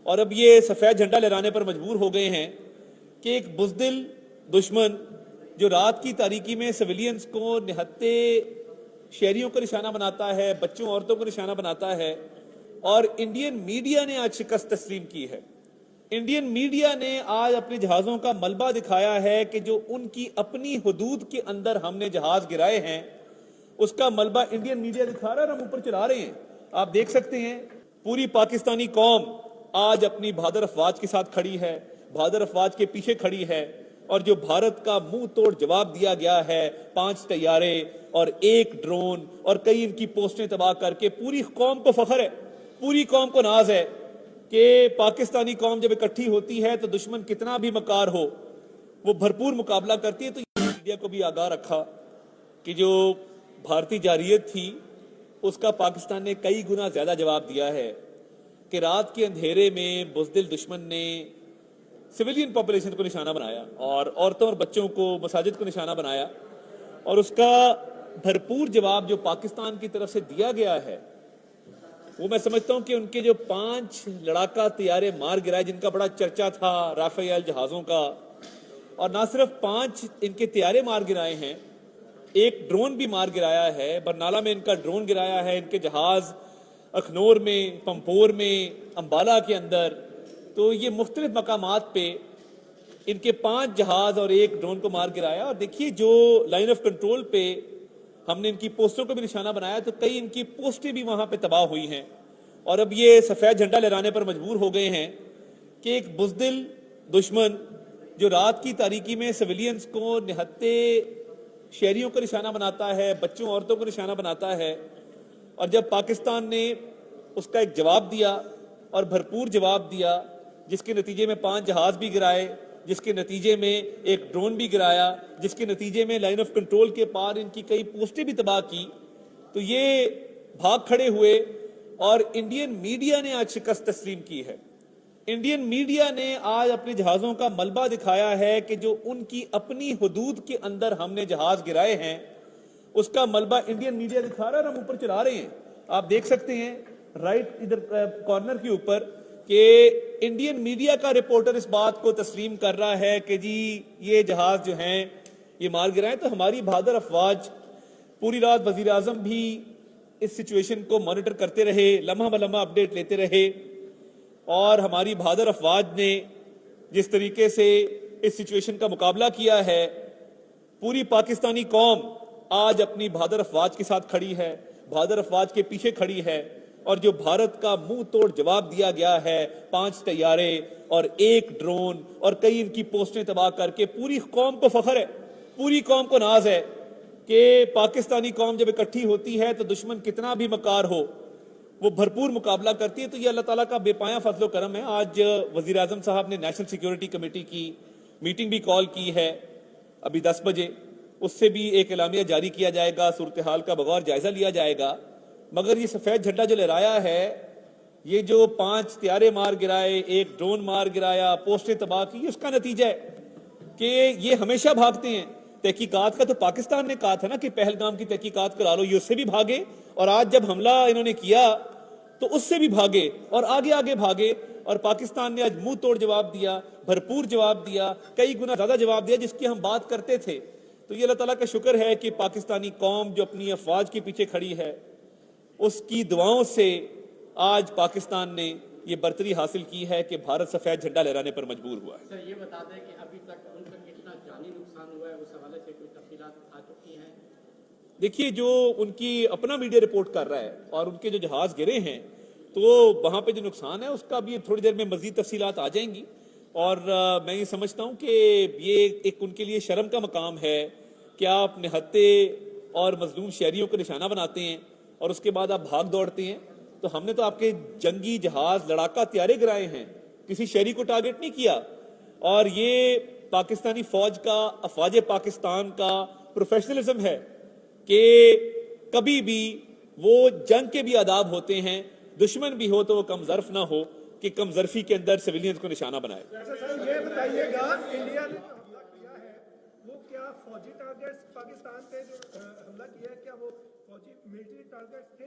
اور اب یہ سفید جھنڈا لہرانے پر مجبور ہو گئے ہیں کہ ایک بزدل دشمن جو رات کی تاریکی میں سویلینز کو نہتے شہریوں کو نشانہ بناتا ہے، بچوں عورتوں کو نشانہ بناتا ہے، اور انڈین میڈیا نے آج شکست تسلیم کی ہے۔ انڈین میڈیا نے آج اپنے جہازوں کا ملبہ دکھایا ہے کہ جو ان کی اپنی حدود کے اندر ہم نے جہاز گرائے ہیں اس کا ملبہ انڈین میڈیا دکھا رہا ہے اور ہم اوپر چلا رہے ہیں۔ آپ دیکھ سکتے ہیں پوری پاکستانی قوم آج اپنی بہادر افواج کے ساتھ کھڑی ہے، بہادر افواج کے پیچھے کھڑی ہے، اور جو بھارت کا منہ توڑ جواب دیا گیا ہے 5 طیارے اور 1 ڈرون اور کئی ان کی پوسٹیں تباہ کر کے، پوری قوم کو فخر ہے، پوری قوم کو ناز ہے کہ پاکستانی قوم جب اکٹھی ہوتی ہے تو دشمن کتنا بھی مکار ہو وہ بھرپور مقابلہ کرتی ہے۔ تو میڈیا کو بھی آگاہ رکھا کہ جو بھارتی جارحیت تھی اس کا پاکستان نے کئی گنا زیادہ جواب دیا ہے کہ رات کے اندھیرے میں بزدل دشمن نے سویلین پاپولیشن کو نشانہ بنایا اور عورتوں اور بچوں کو، مساجد کو نشانہ بنایا، اور اس کا بھرپور جواب جو پاکستان کی طرف سے دیا گیا ہے وہ میں سمجھتا ہوں کہ ان کے جو 5 لڑاکا طیارے مار گرائے جن کا بڑا چرچا تھا رافیل جہازوں کا، اور نہ صرف 5 ان کے طیارے مار گرائے ہیں، 1 ڈرون بھی مار گرایا ہے، برنالہ میں ان کا ڈرون گرایا ہے، ان کے جہاز اخنور میں، پمپور میں، امبالہ کے اندر، تو یہ مختلف مقامات پہ ان کے 5 جہاز اور 1 ڈرون کو مار گرایا۔ اور دیکھیے جو لائن آف کنٹرول پہ ہم نے ان کی پوسٹوں کو بھی نشانہ بنایا تو کئی ان کی پوسٹیں بھی وہاں پہ تباہ ہوئی ہیں، اور اب یہ سفید جھنڈا لہرانے پر مجبور ہو گئے ہیں کہ ایک بزدل دشمن جو رات کی تاریکی میں سویلینز کو نہتے شہریوں کو نشانہ بناتا ہے، بچوں عورتوں کو نشانہ بناتا ہے، اور جب پاکستان نے اس کا ایک جواب دیا اور بھرپور جواب دیا جس کے نتیجے میں 5 جہاز بھی گرائے، جس کے نتیجے میں 1 ڈرون بھی گرایا، جس کے نتیجے میں لائن آف کنٹرول کے پار ان کی کئی پوسٹیں بھی تباہ کی، تو یہ بھاگ کھڑے ہوئے اور انڈین میڈیا نے آج شکست تسلیم کی ہے۔ انڈین میڈیا نے آج اپنے جہازوں کا ملبہ دکھایا ہے کہ جو ان کی اپنی حدود کے اندر ہم نے جہاز گرائے ہیں اس کا ملبہ انڈین میڈیا دکھا رہا ہے اور ہم اوپر چلا رہے ہیں۔ آپ دیکھ سکتے ہیں رائٹ ادھر کارنر کے اوپر کہ انڈین میڈیا کا رپورٹر اس بات کو تسلیم کر رہا ہے کہ جی یہ جہاز جو ہیں یہ مار گرائے۔ تو ہماری بہادر افواج پوری رات وزیر اعظم بھی اس سچویشن کو مانیٹر کرتے رہے، لمحہ بلمحہ اپڈیٹ لیتے رہے، اور ہماری بہادر افواج نے جس طریقے سے اس سچویشن کا مقابلہ کیا ہے، پوری پاکستانی قوم آج اپنی بہادر افواج کے ساتھ کھڑی ہے، بہادر افواج کے پیچھے کھڑی ہے، اور جو بھارت کا منہ توڑ جواب دیا گیا ہے 5 طیارے اور 1 ڈرون اور کئی ان کی پوسٹیں تباہ کر کے، پوری قوم کو فخر ہے، پوری قوم کو ناز ہے کہ پاکستانی قوم جب اکٹھی ہوتی ہے تو دشمن کتنا بھی مکار ہو وہ بھرپور مقابلہ کرتی ہے۔ تو یہ اللہ تعالیٰ کا بے پایاں فضل و کرم ہے۔ آج وزیر اعظم صاحب نے نیشنل سیکیورٹی کمیٹی کی میٹنگ بھی کال کی ہے ابھی 10 بجے، اس سے بھی ایک اعلامیہ جاری کیا جائے گا، صورتحال کا بغور جائزہ لیا جائے گا۔ مگر یہ سفید جھنڈا جو لہرایا ہے، یہ جو 5 طیارے مار گرائے، 1 ڈرون مار گرایا، پوسٹیں تباہ کی، اس کا نتیجہ ہے کہ یہ ہمیشہ بھاگتے ہیں۔ تحقیقات کا تو پاکستان نے کہا تھا نا کہ پہلگام کی تحقیقات کرا لو، یہ اس سے بھی بھاگے، اور آج جب حملہ انہوں نے کیا تو اس سے بھی بھاگے اور آگے آگے بھاگے، اور پاکستان نے آج منہ توڑ جواب دیا، بھرپور جواب دیا، کئی گنا زیادہ جواب دیا جس کی ہم بات کرتے تھے۔ تو یہ اللہ تعالیٰ کا شکر ہے کہ پاکستانی قوم جو اپنی افواج کے پیچھے کھڑی ہے اس کی دعاؤں سے آج پاکستان نے یہ برتری حاصل کی ہے کہ بھارت سفید جھنڈا لہرانے پر مجبور ہوا ہے۔ سر یہ بتا دیں کہ ابھی تک ان کا کتنا جانی نقصان ہوا ہے، اس حوالے سے کوئی تفصیلات آ چکی ہیں؟ دیکھیے جو ان کی اپنا میڈیا رپورٹ کر رہا ہے اور ان کے جو جہاز گرے ہیں تو وہاں پہ جو نقصان ہے اس کا بھی تھوڑی دیر میں مزید تفصیلات آ جائیں گی، اور میں یہ سمجھتا ہوں کہ یہ ایک ان کے لیے شرم کا مقام ہے کہ آپ نہتے اور مظلوم شہریوں کو نشانہ بناتے ہیں اور اس کے بعد آپ بھاگ دوڑتے ہیں۔ تو ہم نے تو آپ کے جنگی جہاز لڑاکا طیارے گرائے ہیں، کسی شہری کو ٹارگٹ نہیں کیا، اور یہ پاکستانی فوج کا، افواج پاکستان کا پروفیشنلزم ہے کہ کبھی بھی وہ جنگ کے بھی آداب ہوتے ہیں، دشمن بھی ہو تو وہ کم ظرف نہ ہو کہ کم ظرفی کے اندر سویلینز کو نشانہ بنائے۔ سر یہ بتائیے گا انڈیا نے حملہ کیا ہے وہ کیا فوجی ٹارگٹس پاکستان پہ جو حملہ کیا ہے کیا وہ فوجی ملٹری ٹارگٹس تھے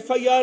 FIR